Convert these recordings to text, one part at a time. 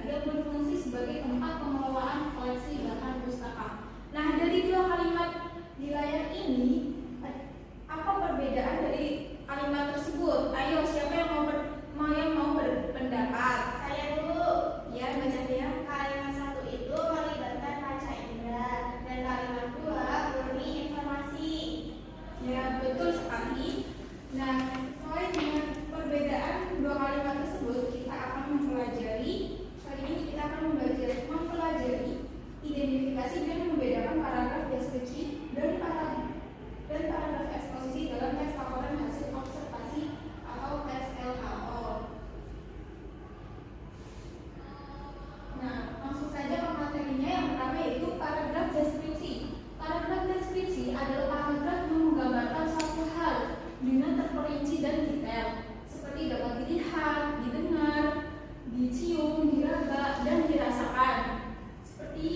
yang berfungsi sebagai tempat pengelolaan koleksi bahan pustaka. Nah, dari dua kalimat di layar ini, apa perbedaan dari kalimat tersebut? Ayo, siapa yang mau berpendapat? Saya dulu. Ya, baca ya. Kalimat satu itu melibatkan panca indera dan kalimat dua murni informasi. Ya, betul sekali. Nah, sesuai dengan perbedaan dua kalimat tersebut, kita akan mempelajari identifikasi dan membedakan paragraf deskripsi dan paragraf eksposisi dalam teks laporan hasil observasi atau teks LHO. Nah, langsung saja ke materinya. Yang pertama yaitu paragraf deskripsi. Paragraf deskripsi adalah paragraf yang menggambarkan suatu hal dengan terperinci dan detail, seperti dapat dilihat, didengar, dicium, diraba, dan dirasakan. Seperti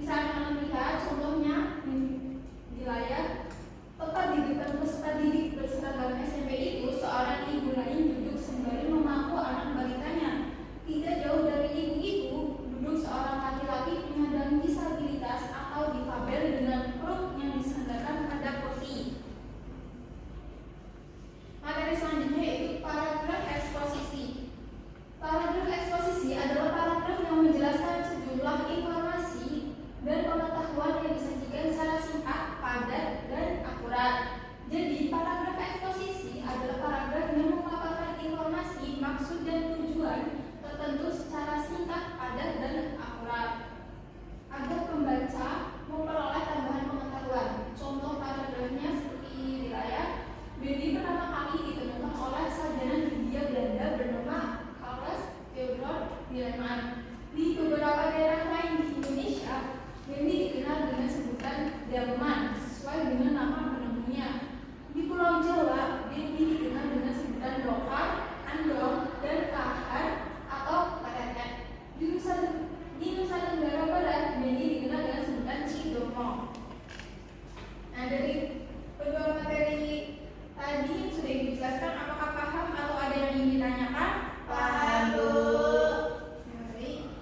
bisa kalian lihat contohnya di layar. Tepat di depan peserta didik berseragam SMP itu, seorang ibu lain duduk sembari memangku anak balitanya. Tidak jauh dari ibu itu duduk seorang laki-laki penyandang disabilitas atau difabel dengan perut yang disandarkan pada kursi. Materi selanjutnya yaitu paragraf eksposisi. Paragraf eksposisi adalah paragraf yang menjelaskan sejumlah informasi dan pengetahuan yang disajikan secara singkat, padat, dan akurat. Jadi, paragraf eksposisi adalah paragraf yang memaparkan informasi, maksud, dan tujuan tertentu secara singkat, padat, dan akurat, agar pembaca memperoleh tambahan pengetahuan. Contoh paragrafnya seperti di layar. Baby pertama kali ditemukan oleh sarjana Hindia Belanda bernama Carles Theodor Wieleman. Di beberapa daerah lain di Indonesia, baby dikenal dengan sebutan delman sesuai dengan nama penemunya. Di Pulau Jawa, baby dikenal dengan sebutan dokar, andong, dan kahar atau karetet. Di Nusa Tenggara Barat, baby dikenal dengan sebutan cidomo. Nah, dari kedua materi tadi sudah dijelaskan, apakah paham atau ada yang ingin ditanyakan? Paham, Bu. Baik.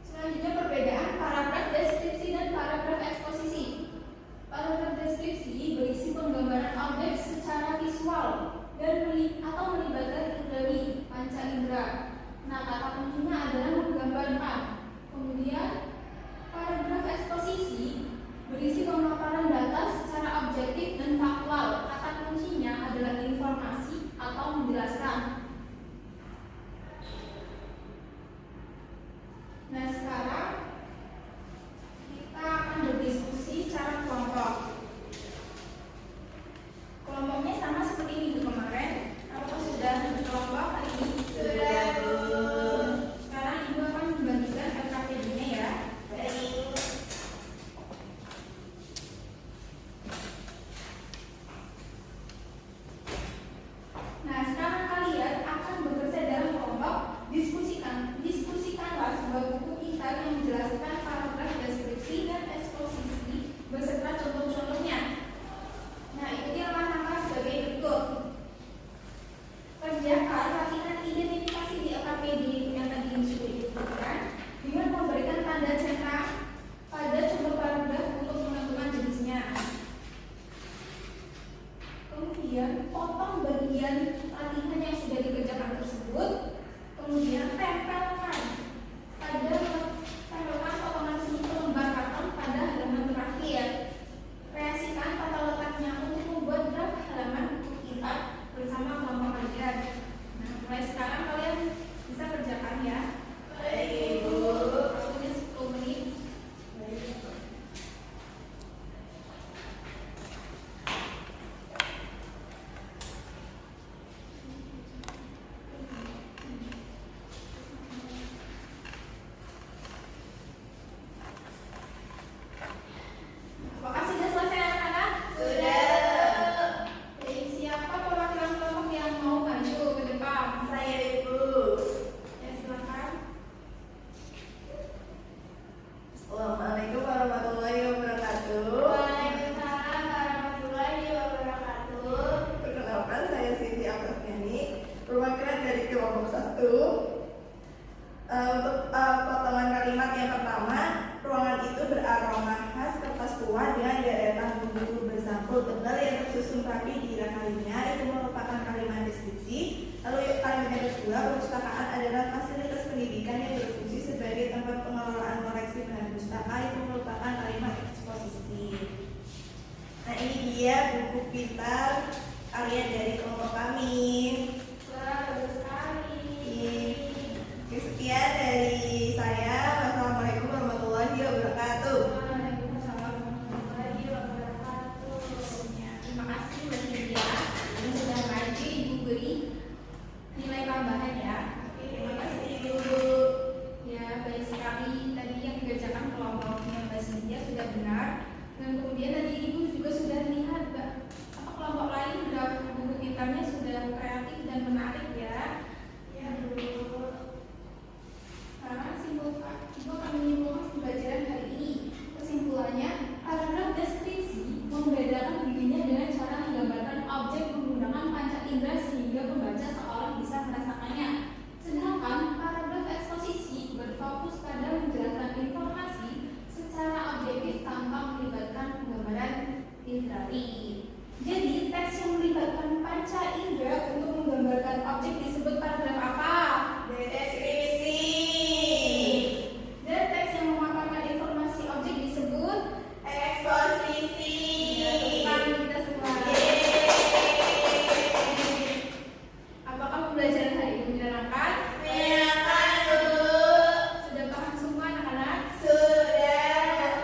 Selanjutnya perbedaan paragraf deskripsi dan paragraf eksposisi. Paragraf deskripsi berisi penggambaran objek secara visual dan atau melibatkan indera panca indera. Nah, kata kuncinya adalah menggambarkan. Kemudian paragraf eksposisi berisi pemaparan data secara objektif dan faktual. Kata kuncinya adalah informasi atau menjelaskan. Nah, sekarang kita akan berdiskusi secara kelompok. Kelompoknya sama seperti minggu kemarin. Apakah sudah berkelompok hari ini? Sudah, Bu. Sekarang Ibu akan membagikan LKPD-nya ya. Baik. Nah, sekarang kalian akan bekerja dalam kelompok. Diskusikanlah sebuah buku kita yang menjelaskan paragraf deskripsi dan eksposisi beserta contoh-contohnya. Nah, ikuti langkah-langkah sebagai berikut. Kerjakan latihan identifikasi di LKPD yang tadi sudah disebutkan dengan memberikan tanda centang pada sumber paragraf untuk menentukan jenisnya. Kemudian potong bagian latihan yang sudah dikerjakan tersebut, kemudian tempelkan potongan semi lembar karton pada halaman terakhir. Kreasikan tata letaknya untuk membuat draft halaman buku kita bersama kelompok kalian. Nah, mulai sekarang kalian sesuai dengan deretan huruf bersampul tebal yang tersusun rapi di kalinya. Itu merupakan kalimat deskripsi. Lalu kalimat yang kedua, perpustakaan adalah fasilitas pendidikan yang berfungsi sebagai tempat pengelolaan koleksi bahan pustaka. Itu merupakan kalimat eksposisi. Nah, ini dia buku pintar karya dari kelompok kami. Bagus sekali. Sekian dari saya. Wassalamualaikum warahmatullahi wabarakatuh. Waalaikumsalam warahmatullahi wabarakatuh. Terima kasih Mbak Cynthia yang sudah maju Ibu beri nilai tambahan ya. Terima kasih Ibu. Ya, baik sekali tadi yang dikerjakan kelompoknya Mbak Cynthia sudah benar. Dan kemudian tadi Ibu juga sudah lihat Mbak, apa kelompok lain draft buku pintarnya sudah kreatif dan menarik ya. Ya, Bu. Sekarang simpulkan, Ibu akan menyimpulkan pembelajaran hari ini. Kesimpulannya, paragraf deskripsi membedakan dirinya dengan cara menggambarkan objek menggunakan panca indera sehingga pembaca seolah bisa merasakannya. Sedangkan paragraf eksposisi berfokus pada menjelaskan informasi secara objektif tanpa melibatkan penggambaran indrawi. Jadi, teks yang melibatkan panca indera untuk menggambarkan objek disebut paragraf apa? Deskripsi. Dan teks yang memaparkan informasi objek disebut Eksposisi. Tepuk kita semua. Apakah pembelajaran hari ini menyenangkan? Menyenangkan, Bu. Sudah paham semua anak-anak? Sudah.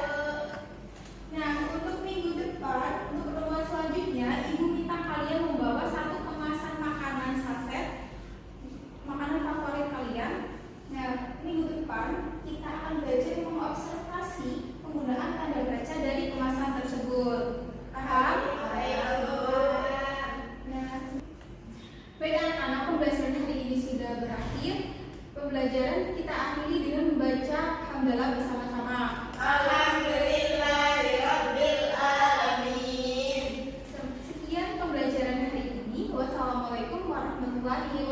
Nah, untuk minggu depan, untuk pertemuan selanjutnya, Ibu minta kalian membawa satu kemasan makanan saset, makanan favorit kalian. Nah, minggu depan kita akan belajar mengobservasi penggunaan tanda baca dari kemasan tersebut. Paham? Baik, Bu. Nah, baik anak-anak, pembelajaran hari ini sudah berakhir. Pembelajaran kita akhiri dengan membaca hamdalah bersama-sama. Alhamdulillahirabbil alamin. Sekian pembelajaran hari ini. Wassalamualaikum warahmatullahi wabarakatuh.